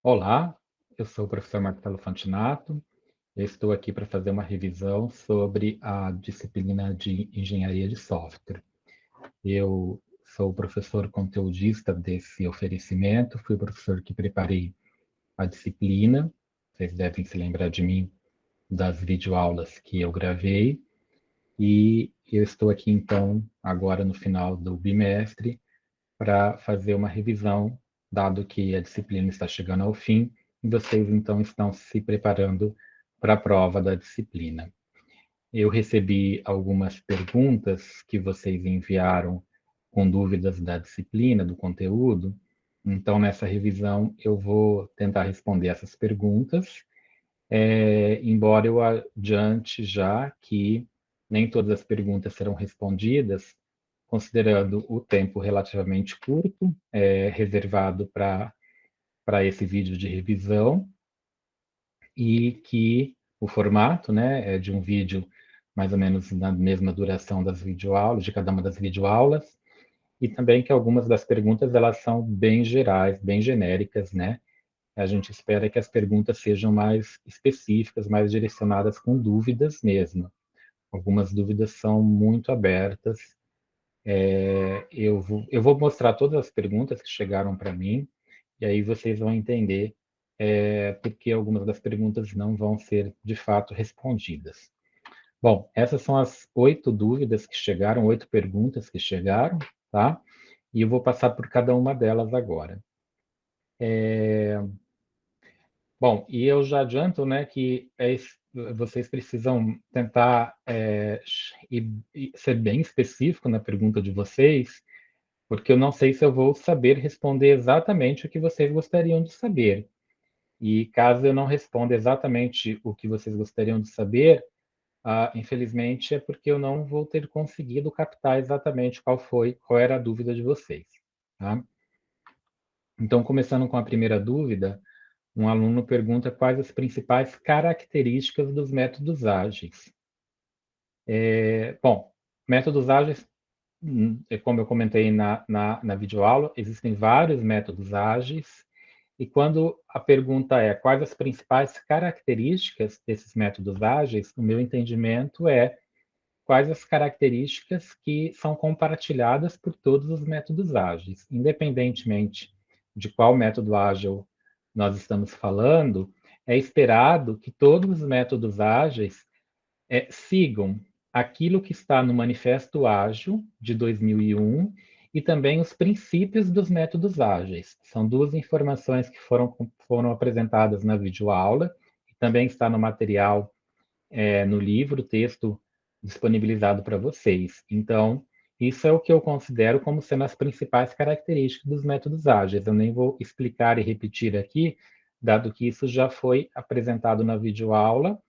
Olá, eu sou o professor Marcelo Fantinato. Eu estou aqui para fazer uma revisão sobre a disciplina de Engenharia de Software. Eu sou o professor conteudista desse oferecimento, fui o professor que preparei a disciplina. Vocês devem se lembrar de mim das videoaulas que eu gravei. E eu estou aqui, então, agora no final do bimestre, para fazer uma revisão, dado que a disciplina está chegando ao fim, e vocês então estão se preparando para a prova da disciplina. Eu recebi algumas perguntas que vocês enviaram com dúvidas da disciplina, do conteúdo, então nessa revisão eu vou tentar responder essas perguntas, embora eu adiante já que nem todas as perguntas serão respondidas, considerando o tempo relativamente curto, reservado para esse vídeo de revisão, e que o formato, né, é de um vídeo mais ou menos na mesma duração das videoaulas, de cada uma das videoaulas, e também que algumas das perguntas elas são bem gerais, bem genéricas, né? A gente espera que as perguntas sejam mais específicas, mais direcionadas com dúvidas mesmo. Algumas dúvidas são muito abertas. Eu vou mostrar todas as perguntas que chegaram para mim, e aí vocês vão entender porque algumas das perguntas não vão ser, de fato, respondidas. Bom, essas são as 8 dúvidas que chegaram, 8 perguntas que chegaram, tá? E eu vou passar por cada uma delas agora. Bom, e eu já adianto, né, que vocês precisam tentar ser bem específico na pergunta de vocês, porque eu não sei se eu vou saber responder exatamente o que vocês gostariam de saber. E caso eu não responda exatamente o que vocês gostariam de saber, infelizmente é porque eu não vou ter conseguido captar exatamente qual era a dúvida de vocês, tá? Então, começando com a primeira dúvida, um aluno pergunta quais as principais características dos métodos ágeis. Bom, métodos ágeis, como eu comentei na videoaula, existem vários métodos ágeis, e quando a pergunta é quais as principais características desses métodos ágeis, o meu entendimento é quais as características que são compartilhadas por todos os métodos ágeis. Independentemente de qual método ágil nós estamos falando, é esperado que todos os métodos ágeis sigam aquilo que está no Manifesto Ágil de 2001 e também os princípios dos métodos ágeis. São duas informações que foram apresentadas na videoaula e também está no material, no livro, texto disponibilizado para vocês. Então, isso é o que eu considero como sendo as principais características dos métodos ágeis. Eu nem vou explicar e repetir aqui, dado que isso já foi apresentado na videoaula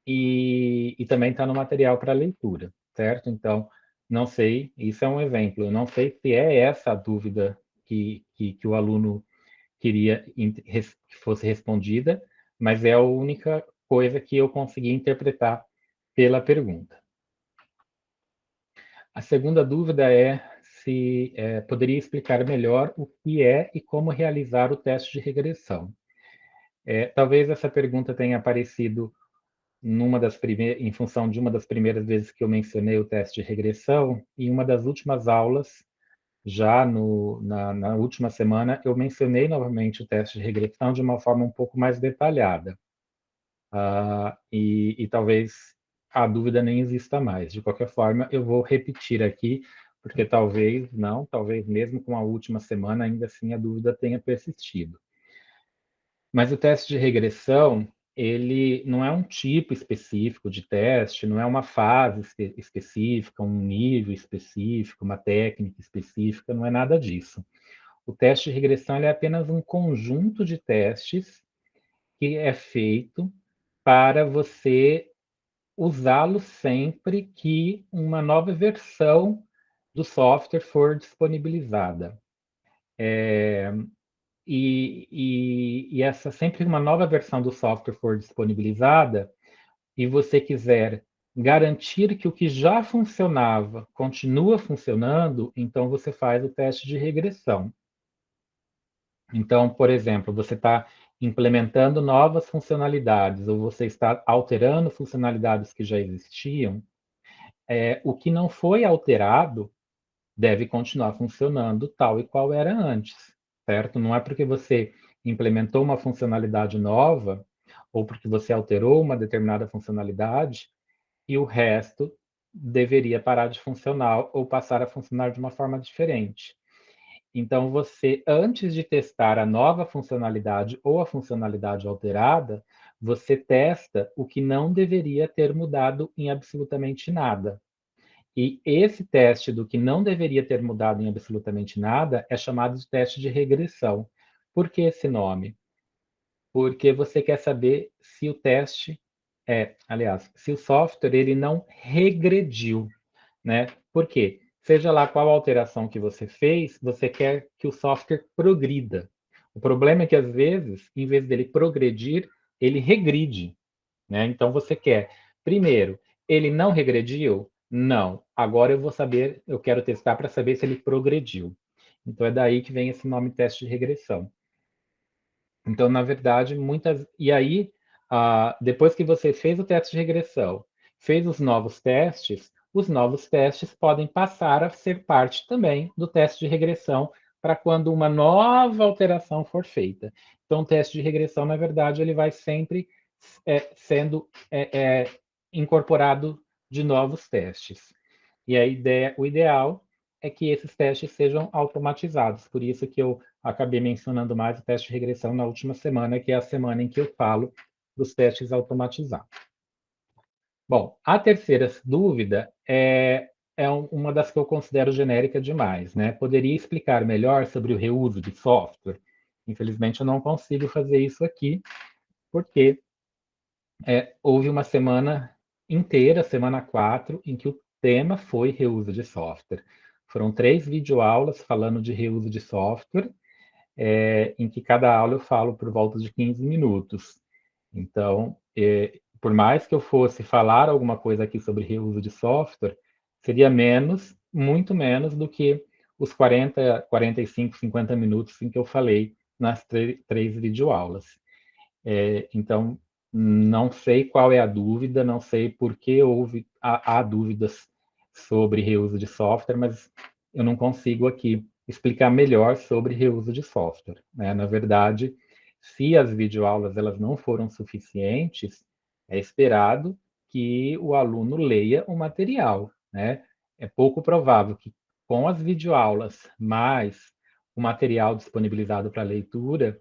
e também está no material para leitura, certo? Então, não sei, isso é um exemplo, eu não sei se é essa a dúvida que o aluno queria que fosse respondida, mas é a única coisa que eu consegui interpretar pela pergunta. A segunda dúvida é se poderia explicar melhor o que é e como realizar o teste de regressão. Talvez essa pergunta tenha aparecido em função de uma das primeiras vezes que eu mencionei o teste de regressão, e em uma das últimas aulas, já na última semana, eu mencionei novamente o teste de regressão de uma forma um pouco mais detalhada. E talvez a dúvida nem exista mais. De qualquer forma, eu vou repetir aqui, porque talvez não, talvez mesmo com a última semana, ainda assim a dúvida tenha persistido. Mas o teste de regressão, ele não é um tipo específico de teste, não é uma fase específica, um nível específico, uma técnica específica, não é nada disso. O teste de regressão ele é apenas um conjunto de testes que é feito para você usá-lo sempre que uma nova versão do software for disponibilizada. E essa sempre uma nova versão do software for disponibilizada, e você quiser garantir que o que já funcionava continua funcionando, então você faz o teste de regressão. Então, por exemplo, você está implementando novas funcionalidades ou você está alterando funcionalidades que já existiam, o que não foi alterado deve continuar funcionando tal e qual era antes, certo? Não é porque você implementou uma funcionalidade nova ou porque você alterou uma determinada funcionalidade e o resto deveria parar de funcionar ou passar a funcionar de uma forma diferente. Então, você, antes de testar a nova funcionalidade ou a funcionalidade alterada, você testa o que não deveria ter mudado em absolutamente nada. E esse teste do que não deveria ter mudado em absolutamente nada é chamado de teste de regressão. Por que esse nome? Porque você quer saber se o teste aliás, se o software ele não regrediu, né? Por quê? Seja lá qual alteração que você fez, você quer que o software progrida. O problema é que às vezes, em vez dele progredir, ele regride, né? Então você quer, primeiro, ele não regrediu? Não. Agora eu vou saber, eu quero testar para saber se ele progrediu. Então é daí que vem esse nome teste de regressão. Então, na verdade, muitas. E aí, depois que você fez o teste de regressão, fez os novos testes podem passar a ser parte também do teste de regressão para quando uma nova alteração for feita. Então, o teste de regressão, na verdade, ele vai sempre sendo incorporado de novos testes. E a ideia, o ideal é que esses testes sejam automatizados. Por isso que eu acabei mencionando mais o teste de regressão na última semana, que é a semana em que eu falo dos testes automatizados. Bom, a terceira dúvida é uma das que eu considero genérica demais, né? Poderia explicar melhor sobre o reuso de software? Infelizmente, eu não consigo fazer isso aqui, porque houve uma semana inteira, semana 4, em que o tema foi reuso de software. Foram 3 videoaulas falando de reuso de software, em que cada aula eu falo por volta de 15 minutos. Então, por mais que eu fosse falar alguma coisa aqui sobre reuso de software, seria menos, muito menos do que os 40, 45, 50 minutos em que eu falei nas 3 videoaulas. Então, não sei qual é a dúvida, não sei por que há dúvidas sobre reuso de software, mas eu não consigo aqui explicar melhor sobre reuso de software, né? Na verdade, se as videoaulas elas não foram suficientes, é esperado que o aluno leia o material, né? É pouco provável que com as videoaulas mais o material disponibilizado para leitura,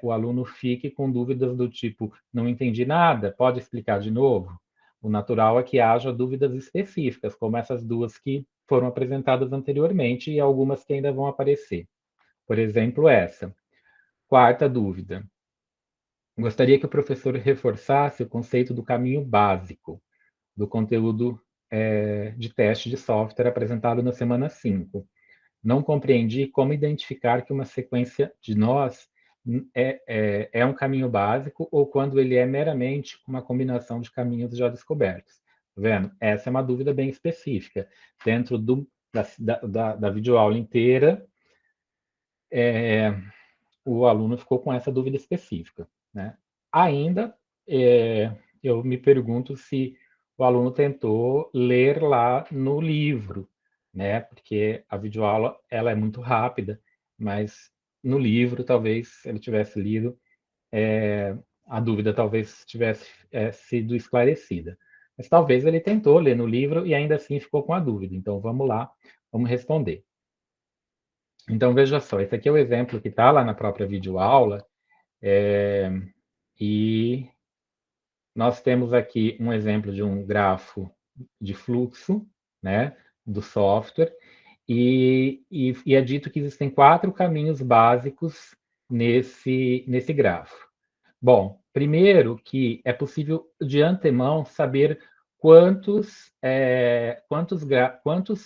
o aluno fique com dúvidas do tipo, não entendi nada, pode explicar de novo? O natural é que haja dúvidas específicas, como essas duas que foram apresentadas anteriormente e algumas que ainda vão aparecer. Por exemplo, essa. Quarta dúvida. Gostaria que o professor reforçasse o conceito do caminho básico do conteúdo de teste de software apresentado na semana 5. Não compreendi como identificar que uma sequência de nós é um caminho básico ou quando ele é meramente uma combinação de caminhos já descobertos. Tá vendo? Essa é uma dúvida bem específica. Dentro da videoaula inteira, o aluno ficou com essa dúvida específica, né? Ainda, eu me pergunto se o aluno tentou ler lá no livro, né? Porque a videoaula ela é muito rápida, mas no livro talvez ele tivesse lido, a dúvida talvez tivesse sido esclarecida. Mas talvez ele tentou ler no livro e ainda assim ficou com a dúvida. Então vamos lá, vamos responder. Então veja só, esse aqui é o exemplo que está lá na própria videoaula, e nós temos aqui um exemplo de um grafo de fluxo, né, do software, e é dito que existem 4 caminhos básicos nesse grafo. Bom, primeiro que é possível de antemão saber quantos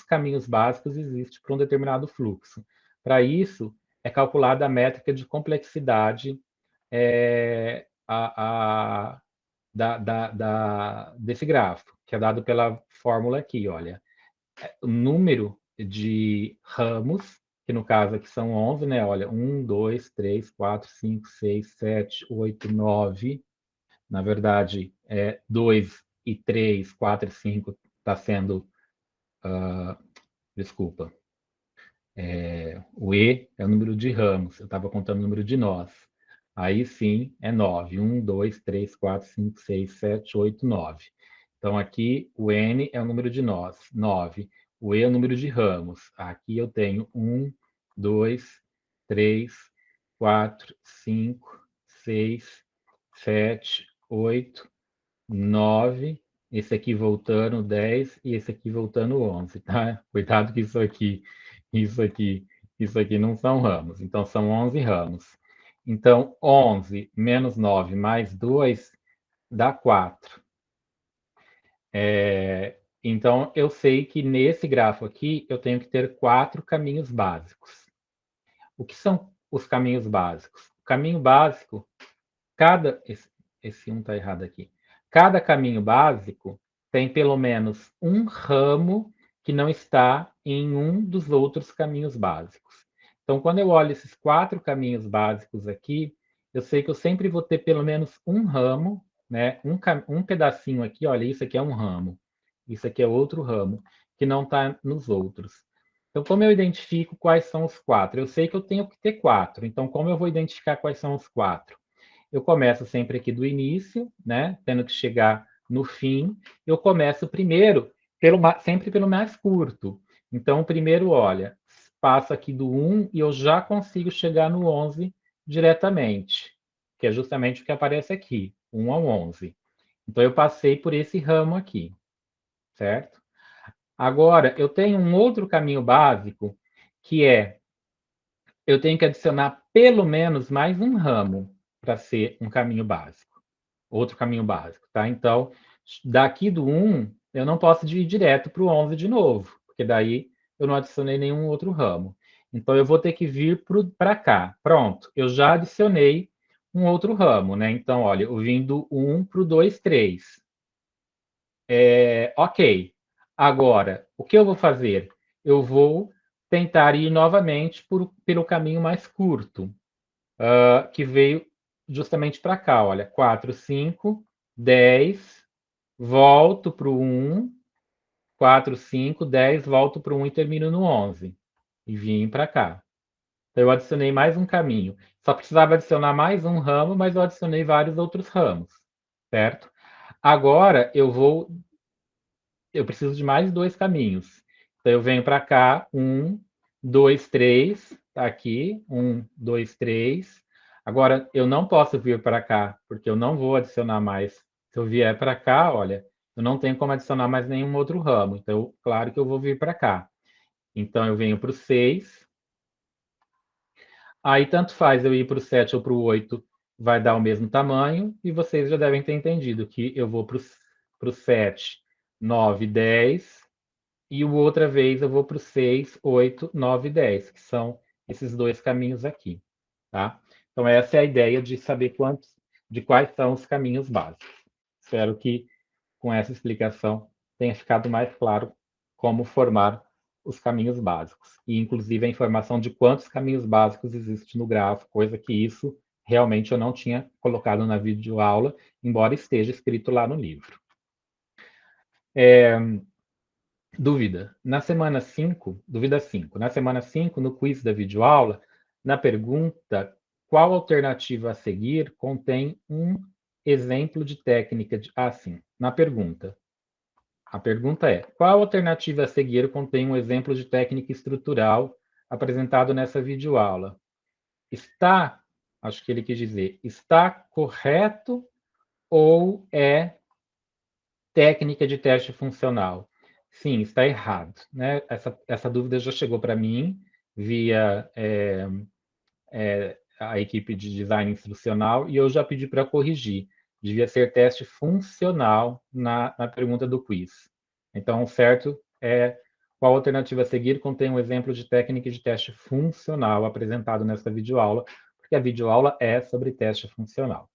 caminhos básicos existem para um determinado fluxo. Para isso, é calculada a métrica de complexidade desse grafo, que é dado pela fórmula aqui, olha. O número de ramos que no caso aqui são 11, né? Olha, 1, 2, 3, 4, 5, 6, 7, 8, 9. Na verdade, 2 e 3, 4 e 5 está sendo... Desculpa. O E é o número de ramos. Eu estava contando o número de nós. Aí sim, é 9. 1, 2, 3, 4, 5, 6, 7, 8, 9. Então, aqui, o N é o número de nós, 9. O E é o número de ramos. Aqui eu tenho 1, 2, 3, 4, 5, 6, 7, 8, 9. Esse aqui voltando 10 e esse aqui voltando 11, tá? Cuidado que isso aqui, isso aqui não são ramos. Então, são 11 ramos. Então, 11 menos 9 mais 2 dá 4. Então, eu sei que nesse grafo aqui, eu tenho que ter 4 caminhos básicos. O que são os caminhos básicos? O caminho básico, esse um está errado aqui. Cada caminho básico tem pelo menos um ramo que não está em um dos outros caminhos básicos. Então, quando eu olho esses 4 caminhos básicos aqui, eu sei que eu sempre vou ter pelo menos um ramo, né? Um pedacinho aqui, olha, isso aqui é um ramo, isso aqui é outro ramo, que não está nos outros. Então, como eu identifico quais são os 4? Eu sei que eu tenho que ter 4. Então, como eu vou identificar quais são os 4? Eu começo sempre aqui do início, né? Tendo que chegar no fim. Eu começo primeiro, sempre pelo mais curto. Então, primeiro, olha, passo aqui do 1 e eu já consigo chegar no 11 diretamente, que é justamente o que aparece aqui, 1 ao 11. Então, eu passei por esse ramo aqui, certo? Agora, eu tenho um outro caminho básico, que é, eu tenho que adicionar pelo menos mais um ramo para ser um caminho básico. Outro caminho básico, tá? Então, daqui do 1, eu não posso ir direto para o 11 de novo, porque daí eu não adicionei nenhum outro ramo. Então, eu vou ter que vir para cá. Pronto, eu já adicionei um outro ramo, né? Então, olha, eu vim do 1 para o 2, 3. Ok. Agora, o que eu vou fazer? Eu vou tentar ir novamente pelo caminho mais curto, que veio justamente para cá. Olha, 4, 5, 10, volto para o 1, 4, 5, 10, volto para o 1 e termino no 11. E vim para cá. Então, eu adicionei mais um caminho. Só precisava adicionar mais um ramo, mas eu adicionei vários outros ramos, certo? Agora, eu preciso de mais 2 caminhos. Então, eu venho para cá, 1, 2, 3, tá aqui, 1, 2, 3. Agora, eu não posso vir para cá, porque eu não vou adicionar mais. Se eu vier para cá, olha, eu não tenho como adicionar mais nenhum outro ramo. Então, claro que eu vou vir para cá. Então, eu venho para o 6. Aí, tanto faz eu ir para o 7 ou para o 8, vai dar o mesmo tamanho. E vocês já devem ter entendido que eu vou para o 7, 9, 10. E outra vez eu vou para o 6, 8, 9 e 10, que são esses 2 caminhos aqui, tá? Então, essa é a ideia de saber de quais são os caminhos básicos. Espero que com essa explicação tenha ficado mais claro como formar os caminhos básicos. E, inclusive, a informação de quantos caminhos básicos existem no grafo, coisa que isso realmente eu não tinha colocado na videoaula, embora esteja escrito lá no livro. Dúvida. Na semana 5, dúvida 5. Na semana 5, no quiz da videoaula, na pergunta qual alternativa a seguir contém um exemplo de técnica de... sim. Na pergunta. A pergunta é: qual alternativa a seguir contém um exemplo de técnica estrutural apresentado nessa videoaula? Está, acho que ele quis dizer, está correto ou é técnica de teste funcional? Sim, está errado. Né? Essa dúvida já chegou para mim via a equipe de design instrucional e eu já pedi para corrigir. Devia ser teste funcional na pergunta do quiz. Então, o certo é qual alternativa a seguir contém um exemplo de técnica de teste funcional apresentado nessa videoaula, porque a videoaula é sobre teste funcional.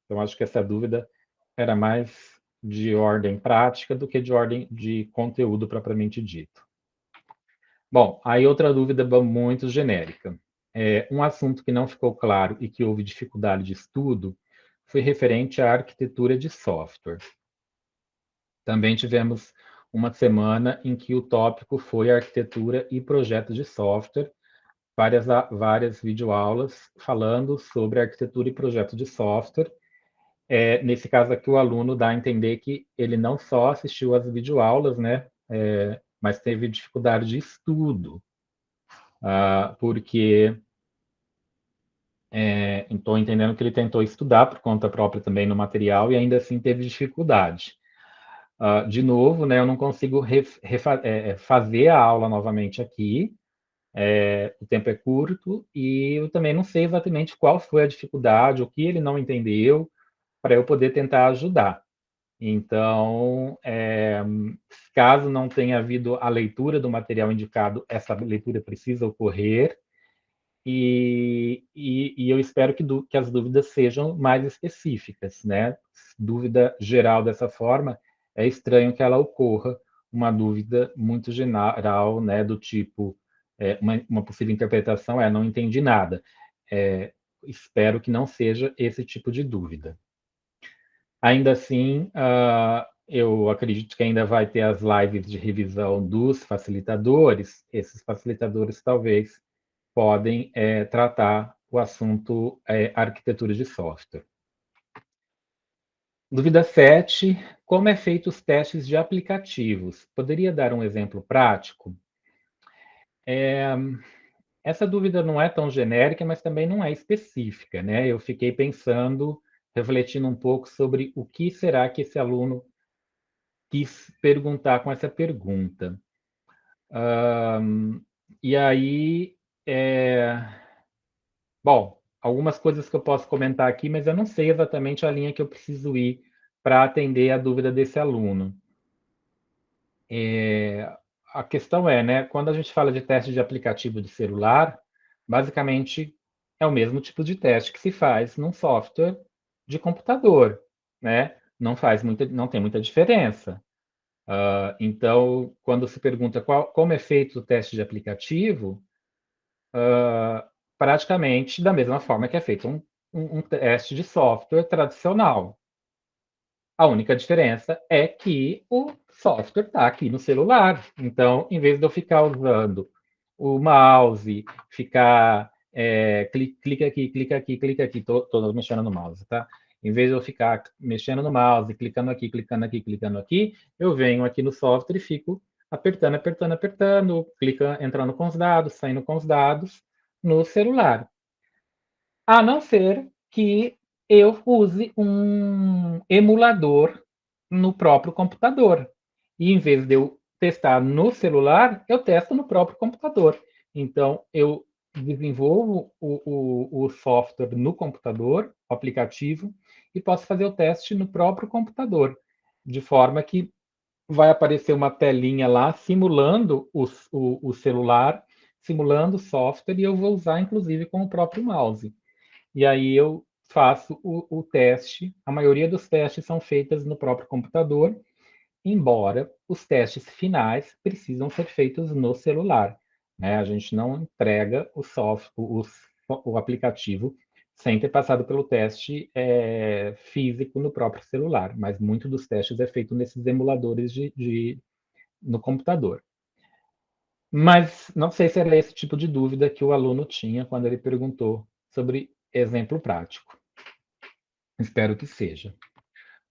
Então, acho que essa dúvida era mais de ordem prática do que de ordem de conteúdo propriamente dito. Bom, aí outra dúvida muito genérica. Um assunto que não ficou claro e que houve dificuldade de estudo foi referente à arquitetura de software. Também tivemos uma semana em que o tópico foi arquitetura e projeto de software, várias videoaulas falando sobre arquitetura e projeto de software. Nesse caso aqui, o aluno dá a entender que ele não só assistiu às videoaulas, né, mas teve dificuldade de estudo, porque estou entendendo que ele tentou estudar por conta própria também no material e ainda assim teve dificuldade. De novo, né, eu não consigo fazer a aula novamente aqui, o tempo é curto e eu também não sei exatamente qual foi a dificuldade, o que ele não entendeu, para eu poder tentar ajudar. Então, caso não tenha havido a leitura do material indicado, essa leitura precisa ocorrer, e eu espero que as dúvidas sejam mais específicas, né? Dúvida geral dessa forma, é estranho que ela ocorra, uma dúvida muito geral, né? Do tipo, uma possível interpretação não entendi nada. Espero que não seja esse tipo de dúvida. Ainda assim, eu acredito que ainda vai ter as lives de revisão dos facilitadores. Esses facilitadores talvez podem tratar o assunto arquitetura de software. Dúvida 7. Como é feito os testes de aplicativos? Poderia dar um exemplo prático? Essa dúvida não é tão genérica, mas também não é específica, né? Eu fiquei pensando, refletindo um pouco sobre o que será que esse aluno quis perguntar com essa pergunta. E aí, bom, algumas coisas que eu posso comentar aqui, mas eu não sei exatamente a linha que eu preciso ir para atender a dúvida desse aluno. A questão né, quando a gente fala de teste de aplicativo de celular, basicamente é o mesmo tipo de teste que se faz num software de computador, né? Não tem muita diferença. Então, quando se pergunta como é feito o teste de aplicativo, praticamente da mesma forma que é feito um teste de software tradicional. A única diferença é que o software está aqui no celular. Então, em vez de eu ficar usando o mouse, ficar clica aqui, clica aqui, clica aqui, estou mexendo no mouse, tá? Em vez de eu ficar mexendo no mouse, clicando aqui, clicando aqui, clicando aqui, eu venho aqui no software e fico apertando, apertando, apertando, entrando com os dados, saindo com os dados no celular. A não ser que eu use um emulador no próprio computador. E em vez de eu testar no celular, eu testo no próprio computador. Então, eu desenvolvo o software no computador, o aplicativo, e posso fazer o teste no próprio computador, de forma que vai aparecer uma telinha lá simulando o celular, simulando o software, e eu vou usar, inclusive, com o próprio mouse. E aí eu faço o teste. A maioria dos testes são feitos no próprio computador, embora os testes finais precisam ser feitos no celular, né? A gente não entrega o aplicativo sem ter passado pelo teste físico no próprio celular, mas muito dos testes é feito nesses emuladores no computador. Mas não sei se era esse tipo de dúvida que o aluno tinha quando ele perguntou sobre exemplo prático. Espero que seja.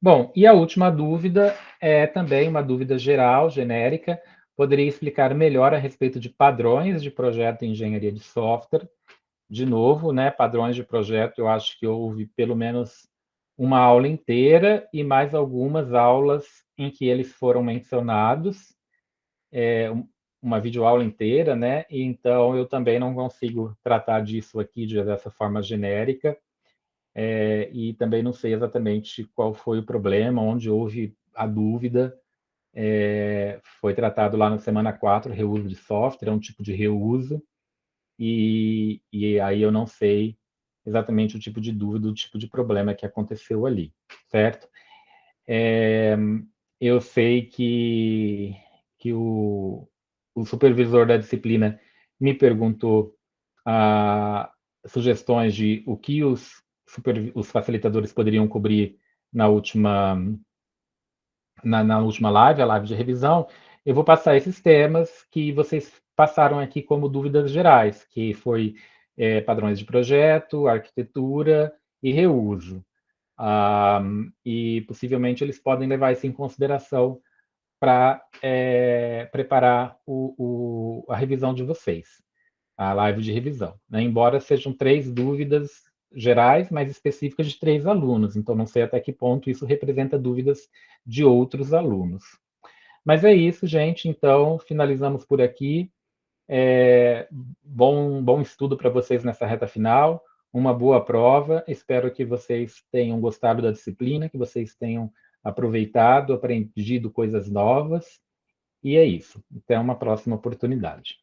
Bom, e a última dúvida é também uma dúvida geral, genérica. Poderia explicar melhor a respeito de padrões de projeto em engenharia de software? De novo, né, padrões de projeto, eu acho que houve pelo menos uma aula inteira e mais algumas aulas em que eles foram mencionados, uma videoaula inteira, né? E então eu também não consigo tratar disso aqui dessa forma genérica. E também não sei exatamente qual foi o problema, onde houve a dúvida. Foi tratado lá na semana 4, reuso de software, é um tipo de reuso, e aí eu não sei exatamente o tipo de dúvida, o tipo de problema que aconteceu ali, certo? Eu sei que o supervisor da disciplina me perguntou sugestões de o que os facilitadores poderiam cobrir na última, na última live, a live de revisão. Eu vou passar esses temas que vocês passaram aqui como dúvidas gerais, que foi padrões de projeto, arquitetura e reuso. E possivelmente eles podem levar isso em consideração para preparar a revisão de vocês, a live de revisão, né? Embora sejam 3 dúvidas gerais, mas específicas de 3 alunos, então não sei até que ponto isso representa dúvidas de outros alunos. Mas é isso, gente, então finalizamos por aqui. Bom estudo para vocês nessa reta final, uma boa prova, espero que vocês tenham gostado da disciplina, que vocês tenham aproveitado, aprendido coisas novas, e é isso. Até uma próxima oportunidade.